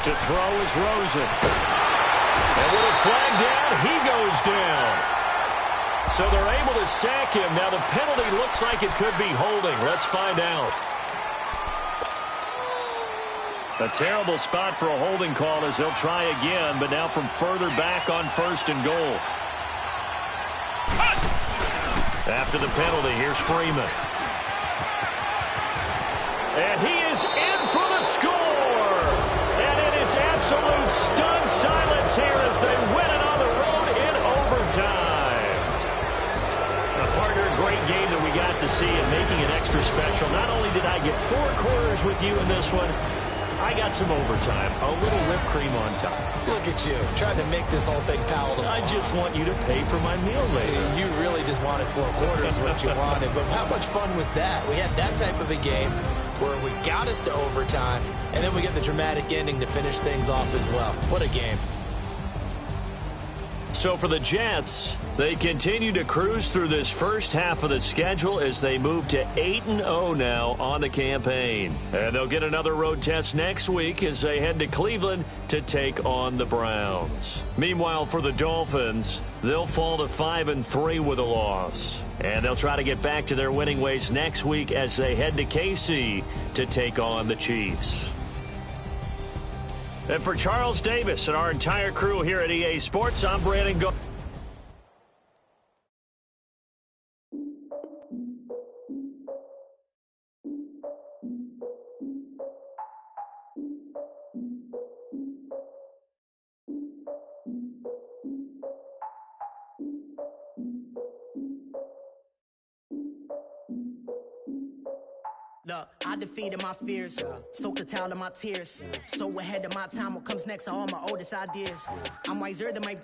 To throw is Rosen. And with a flag down, he goes down. So they're able to sack him. Now the penalty looks like it could be holding. Let's find out. A terrible spot for a holding call as they'll try again, but now from further back on 1st and goal. After the penalty, here's Freeman. And he is in for the score. And it is absolute stunned silence here as they win it on the road in overtime. A partner, great game that we got to see and making it extra special. Not only did I get 4 quarters with you in this one, I got some overtime, a little whipped cream on top. Look at you, trying to make this whole thing palatable. I just want you to pay for my meal later. You really just wanted 4 quarters, what you wanted. But how much fun was that? We had that type of a game where we got us to overtime, and then we get the dramatic ending to finish things off as well. What a game. So for the Jets, they continue to cruise through this first half of the schedule as they move to 8-0 now on the campaign. And they'll get another road test next week as they head to Cleveland to take on the Browns. Meanwhile, for the Dolphins, they'll fall to 5-3 with a loss. And they'll try to get back to their winning ways next week as they head to KC to take on the Chiefs. And for Charles Davis and our entire crew here at EA Sports, I'm Brandon Go. Look, I defeated my fears, soaked a towel in my tears. So ahead of my time, what comes next are all my oldest ideas. I'm wiser than my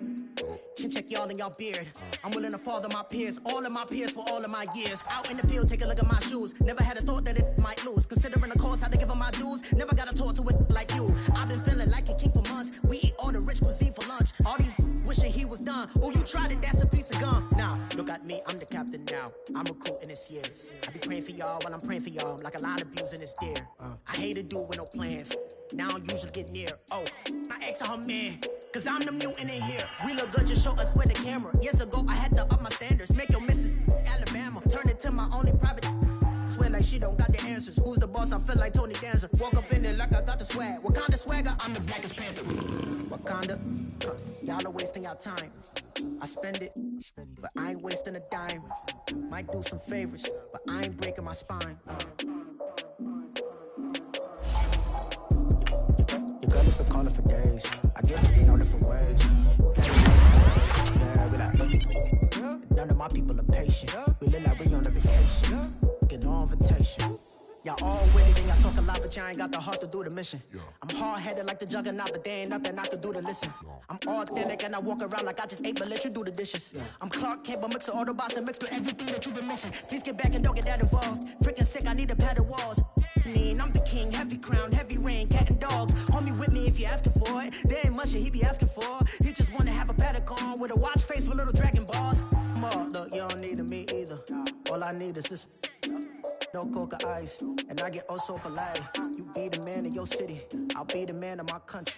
chin check y'all in y'all beard. I'm willing to father my peers, all of my peers for all of my years. Out in the field, take a look at my shoes. Never had a thought that it might lose. Considering the cost, I had to give them my dues. Never got a talk to it like you. I've been feeling like a king for months. We eat all the rich cuisine for lunch. All these wishing he was done. Oh, you tried it, that's a piece of gum. Nah, look at me, I'm the captain now. I'm recruiting this year. I be praying for y'all while I'm praying for y'all. Like a line of abusing this deer. I hate to do with no plans. Now I usually get near. Oh, my ex and her man. Cause I'm the mutant in here. We look good, just show us with the camera. Years ago, I had to up my standards. Make your missus Alabama. Turn it to my only private. Swear like she don't got the answers. Who's the boss? I feel like Tony Danza. Walk up in there like I got the swag. Wakanda swagger, I'm the blackest panther. Wakanda, y'all are wasting your time. I spend it, but I ain't wasting a dime. Might do some favors, but I ain't breaking my spine. Your girl has been calling for days. I get it in all different ways. Yeah, we like, none of my people are patient. We look like we on a vacation. Get no invitation. Y'all all with it and y'all talk a lot, but y'all ain't got the heart to do the mission. I'm hard-headed like the juggernaut, but there ain't nothing I can do to listen. I'm authentic and I walk around like I just ate, but let you do the dishes. I'm Clark Kent, but mix the Autobots and mix with everything that you've been missing. Please get back and don't get that involved. Freaking sick, I need a padded walls. I'm the king, heavy crown, heavy rain, cat and dogs. Homie with me if you're asking for it. There ain't much that he be asking for. He just wanna have a paddock on with a watch face with little dragon balls. Look, you don't need me either. All I need is this. No coca ice, and I get oh so polite. You be the man of your city, I'll be the man of my country.